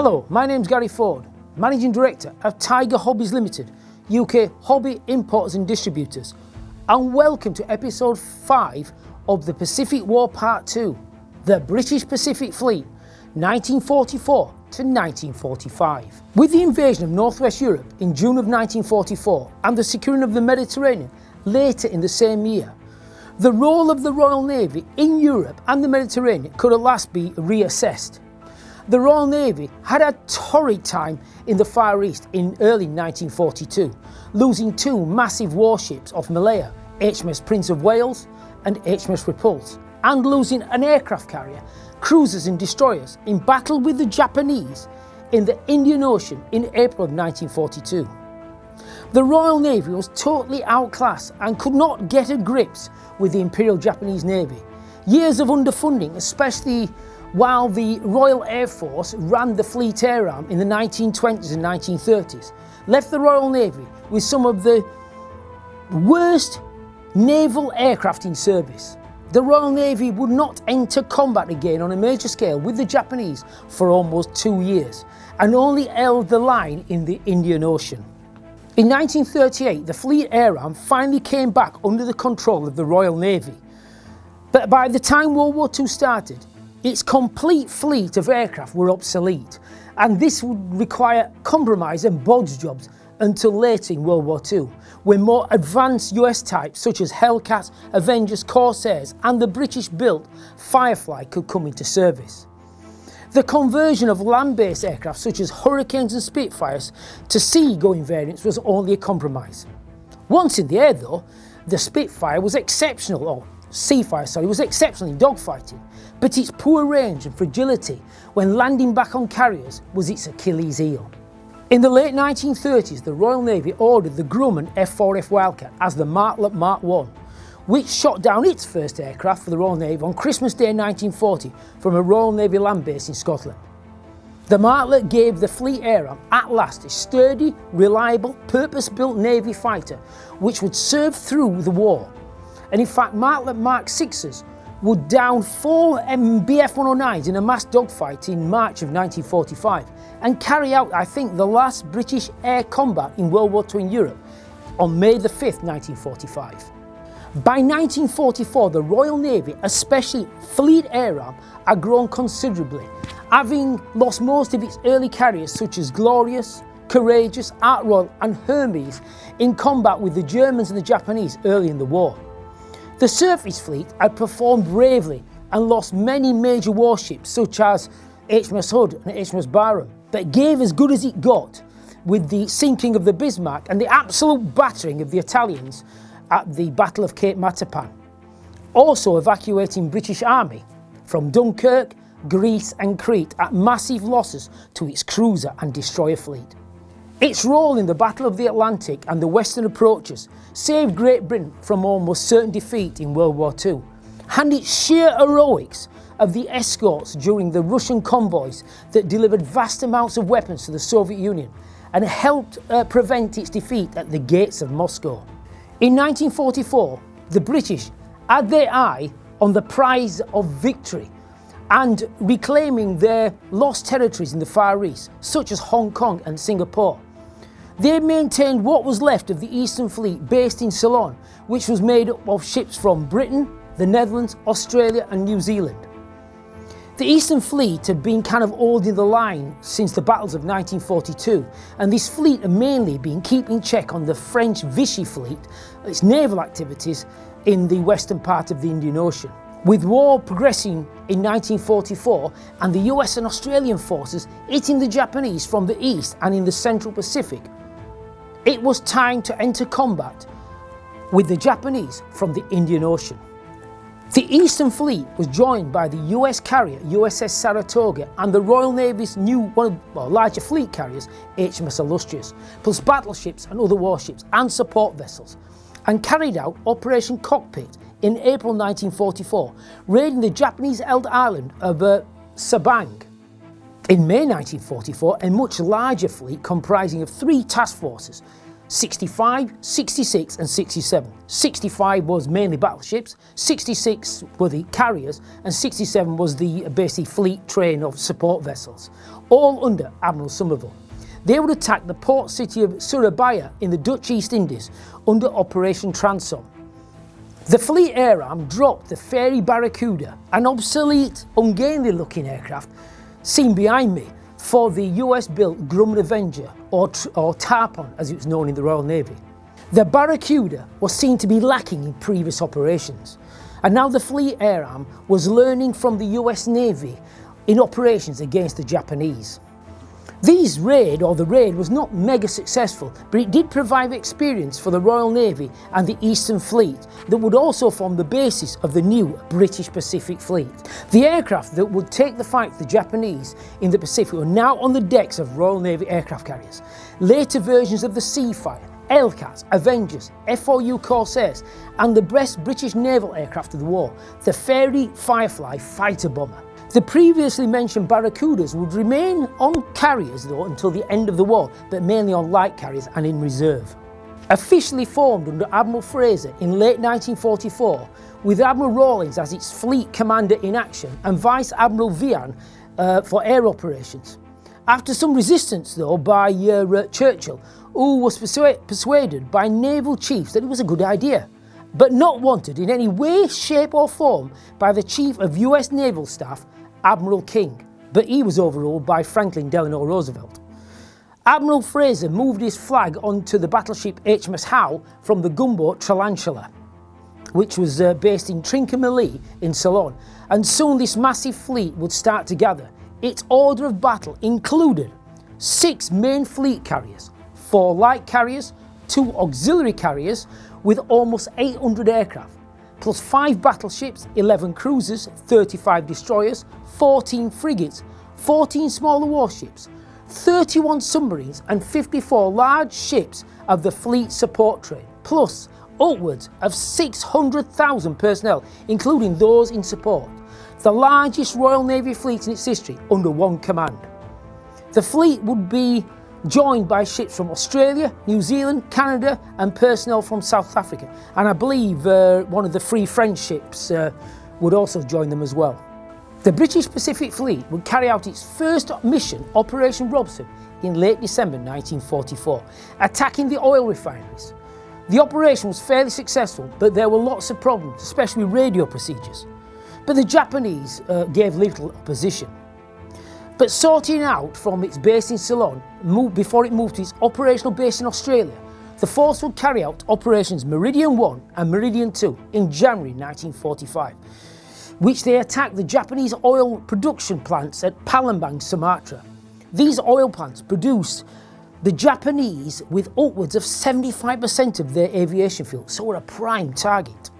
Hello, my name's Gary Ford, Managing Director of Tiger Hobbies Limited, UK Hobby Importers and Distributors, and welcome to episode 5 of the Pacific War Part 2, the British Pacific Fleet, 1944 to 1945. With the invasion of Northwest Europe in June of 1944 and the securing of the Mediterranean later in the same year, the role of the Royal Navy in Europe and the Mediterranean could at last be reassessed. The Royal Navy had a torrid time in the Far East in early 1942, losing two massive warships off Malaya, HMS Prince of Wales and HMS Repulse, and losing an aircraft carrier, cruisers and destroyers in battle with the Japanese in the Indian Ocean in April of 1942. The Royal Navy was totally outclassed and could not get a grips with the Imperial Japanese Navy. Years of underfunding, especially while the Royal Air Force ran the Fleet Air Arm in the 1920s and 1930s, left the Royal Navy with some of the worst naval aircraft in service. The Royal Navy would not enter combat again on a major scale with the Japanese for almost 2 years and only held the line in the Indian Ocean. In 1938, the Fleet Air Arm finally came back under the control of the Royal Navy. But by the time World War II started, its complete fleet of aircraft were obsolete, and this would require compromise and bodge jobs until later in World War II, when more advanced US types such as Hellcats, Avengers, Corsairs and the British-built Firefly could come into service. The conversion of land-based aircraft such as Hurricanes and Spitfires to sea-going variants was only a compromise. Once in the air though, the Spitfire was exceptional, or Seafire, was exceptional in dogfighting, but its poor range and fragility when landing back on carriers was its Achilles heel. In the late 1930s, the Royal Navy ordered the Grumman F4F Wildcat as the Martlet Mark I, which shot down its first aircraft for the Royal Navy on Christmas Day 1940 from a Royal Navy land base in Scotland. The Martlet gave the Fleet Air Arm at last a sturdy, reliable, purpose-built Navy fighter which would serve through the war. And in fact, Martlet Mark VI's would down 4 Bf-109s in a mass dogfight in March of 1945 and carry out, I think, the last British air combat in World War II in Europe on May the 5th, 1945. By 1944, the Royal Navy, especially Fleet Air Arm, had grown considerably, having lost most of its early carriers such as Glorious, Courageous, Art Royal and Hermes in combat with the Germans and the Japanese early in the war. The surface fleet had performed bravely and lost many major warships such as HMS Hood and HMS Barham, but gave as good as it got with the sinking of the Bismarck and the absolute battering of the Italians at the Battle of Cape Matapan, also evacuating British Army from Dunkirk, Greece and Crete at massive losses to its cruiser and destroyer fleet. Its role in the Battle of the Atlantic and the Western approaches saved Great Britain from almost certain defeat in World War II, and its sheer heroics of the escorts during the Russian convoys that delivered vast amounts of weapons to the Soviet Union and helped prevent its defeat at the gates of Moscow. In 1944, the British had their eye on the prize of victory and reclaiming their lost territories in the Far East, such as Hong Kong and Singapore. They maintained what was left of the Eastern Fleet based in Ceylon, which was made up of ships from Britain, the Netherlands, Australia and New Zealand. The Eastern Fleet had been kind of holding the line since the battles of 1942, and this fleet had mainly been keeping check on the French Vichy fleet, its naval activities in the western part of the Indian Ocean. With war progressing in 1944 and the US and Australian forces hitting the Japanese from the east and in the Central Pacific, it was time to enter combat with the Japanese from the Indian Ocean. The Eastern Fleet was joined by the US carrier USS Saratoga and the Royal Navy's new larger fleet carriers HMS Illustrious, plus battleships and other warships and support vessels, and carried out Operation Cockpit in April 1944, raiding the Japanese-held island of Sabang. In May 1944, a much larger fleet comprising of 3 task forces, 65, 66 and 67. 65 was mainly battleships, 66 were the carriers and 67 was the basic fleet train of support vessels, all under Admiral Somerville. They would attack the port city of Surabaya in the Dutch East Indies under Operation Transom. The fleet air arm dropped the Fairy Barracuda, an obsolete, ungainly looking aircraft seen behind me, for the US-built Grumman Avenger, or Tarpon as it was known in the Royal Navy. The Barracuda was seen to be lacking in previous operations, and now the fleet air arm was learning from the US Navy in operations against the Japanese. The raid was not mega successful, but it did provide experience for the Royal Navy and the Eastern Fleet that would also form the basis of the new British Pacific Fleet. The aircraft that would take the fight to the Japanese in the Pacific were now on the decks of Royal Navy aircraft carriers. Later versions of the Seafire, Hellcats, Avengers, F4U Corsairs and the best British naval aircraft of the war, the Fairey Firefly fighter bomber. The previously mentioned Barracudas would remain on carriers though until the end of the war, but mainly on light carriers and in reserve. Officially formed under Admiral Fraser in late 1944, with Admiral Rawlins as its fleet commander in action and Vice Admiral Vian for air operations. After some resistance though by Churchill, who was persuaded by naval chiefs that it was a good idea, but not wanted in any way, shape or form by the Chief of US Naval Staff, Admiral King, but he was overruled by Franklin Delano Roosevelt. Admiral Fraser moved his flag onto the battleship HMS Howe from the gunboat Tarantula, which was based in Trincomalee in Ceylon, and soon this massive fleet would start to gather. Its order of battle included 6 main fleet carriers, 4 light carriers, 2 auxiliary carriers with almost 800 aircraft, plus 5 battleships, 11 cruisers, 35 destroyers, 14 frigates, 14 smaller warships, 31 submarines and 54 large ships of the fleet support train, plus upwards of 600,000 personnel, including those in support. The largest Royal Navy fleet in its history under one command. The fleet would be joined by ships from Australia, New Zealand, Canada and personnel from South Africa, and I believe one of the Free French ships would also join them as well. The British Pacific Fleet would carry out its first mission, Operation Robson, in late December 1944, attacking the oil refineries. The operation was fairly successful, but there were lots of problems, especially radio procedures. But the Japanese gave little opposition. But sorting out from its base in Ceylon, before it moved to its operational base in Australia, the force would carry out operations Meridian 1 and Meridian 2 in January 1945, which they attacked the Japanese oil production plants at Palembang, Sumatra. These oil plants produced the Japanese with upwards of 75% of their aviation fuel, so were a prime target.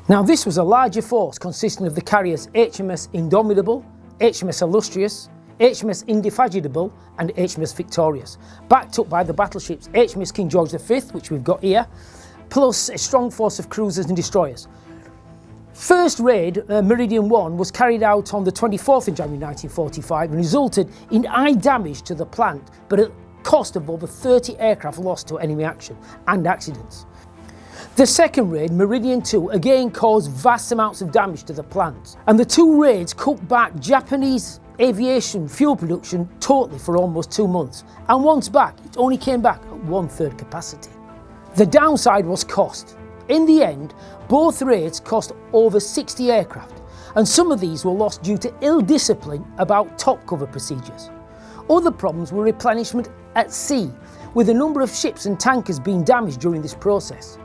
Now this was a larger force consisting of the carriers HMS Indomitable, HMS Illustrious, HMS Indefatigable and HMS Victorious, backed up by the battleships HMS King George V, which we've got here, plus a strong force of cruisers and destroyers. First raid, Meridian 1, was carried out on the 24th of January 1945 and resulted in high damage to the plant, but at cost of over 30 aircraft lost to enemy action and accidents. The second raid, Meridian 2, again caused vast amounts of damage to the plant, and the 2 raids cut back Japanese aviation fuel production totally for almost 2 months, and once back it only came back at 1/3 capacity. The downside was cost. In the end, both raids cost over 60 aircraft, and some of these were lost due to ill discipline about top cover procedures. Other problems were replenishment at sea, with a number of ships and tankers being damaged during this process.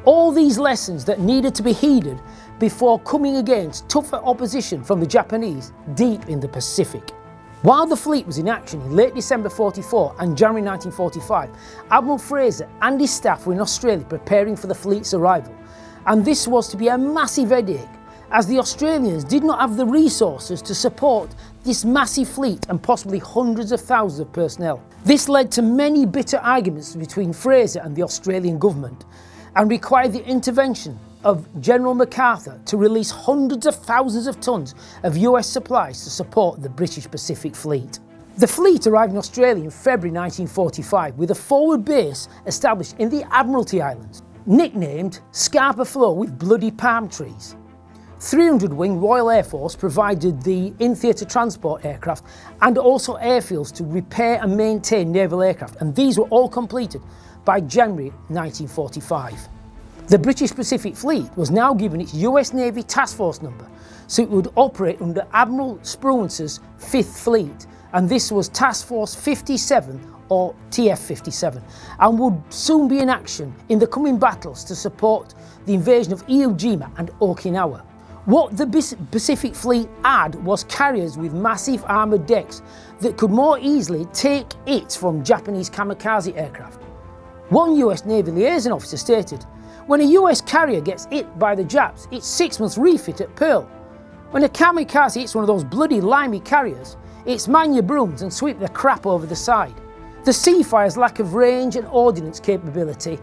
All these lessons that needed to be heeded before coming against tougher opposition from the Japanese deep in the Pacific. While the fleet was in action in late December 44 and January 1945, Admiral Fraser and his staff were in Australia preparing for the fleet's arrival, and this was to be a massive headache, as the Australians did not have the resources to support this massive fleet and possibly hundreds of thousands of personnel. This led to many bitter arguments between Fraser and the Australian government, and required the intervention of General MacArthur to release hundreds of thousands of tons of US supplies to support the British Pacific Fleet. The fleet arrived in Australia in February 1945 with a forward base established in the Admiralty Islands, nicknamed Scarborough Flow with bloody palm trees. 300 Wing Royal Air Force provided the in-theatre transport aircraft and also airfields to repair and maintain naval aircraft, and these were all completed by January 1945. The British Pacific Fleet was now given its US Navy Task Force number, so it would operate under Admiral Spruance's 5th Fleet, and this was Task Force 57 or TF-57, and would soon be in action in the coming battles to support the invasion of Iwo Jima and Okinawa. What the Pacific Fleet had was carriers with massive armoured decks that could more easily take hits from Japanese kamikaze aircraft. One US Navy liaison officer stated, "When a US carrier gets hit by the Japs, it's 6 months refit at Pearl. When a kamikaze hits one of those bloody limey carriers, it's man your brooms and sweep the crap over the side." The Seafire's lack of range and ordnance capability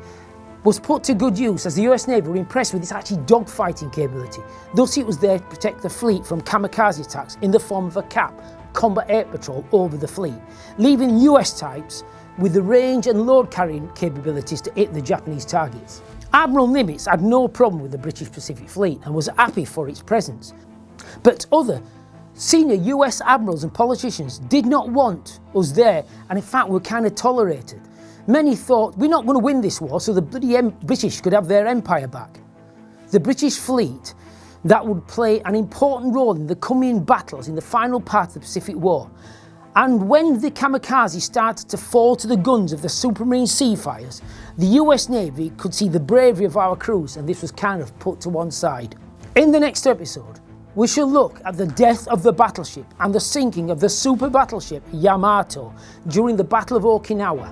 was put to good use as the US Navy were impressed with its actually dogfighting capability. Thus it was there to protect the fleet from kamikaze attacks in the form of a CAP, Combat Air Patrol, over the fleet, leaving US types with the range and load carrying capabilities to hit the Japanese targets. Admiral Nimitz had no problem with the British Pacific Fleet and was happy for its presence. But other senior US admirals and politicians did not want us there, and in fact were kind of tolerated. Many thought, we're not going to win this war so the bloody British could have their empire back. The British fleet that would play an important role in the coming battles in the final part of the Pacific War. And when the kamikaze started to fall to the guns of the Supermarine Seafires, the US Navy could see the bravery of our crews, and this was kind of put to one side. In the next episode, we shall look at the death of the battleship and the sinking of the super battleship Yamato during the Battle of Okinawa.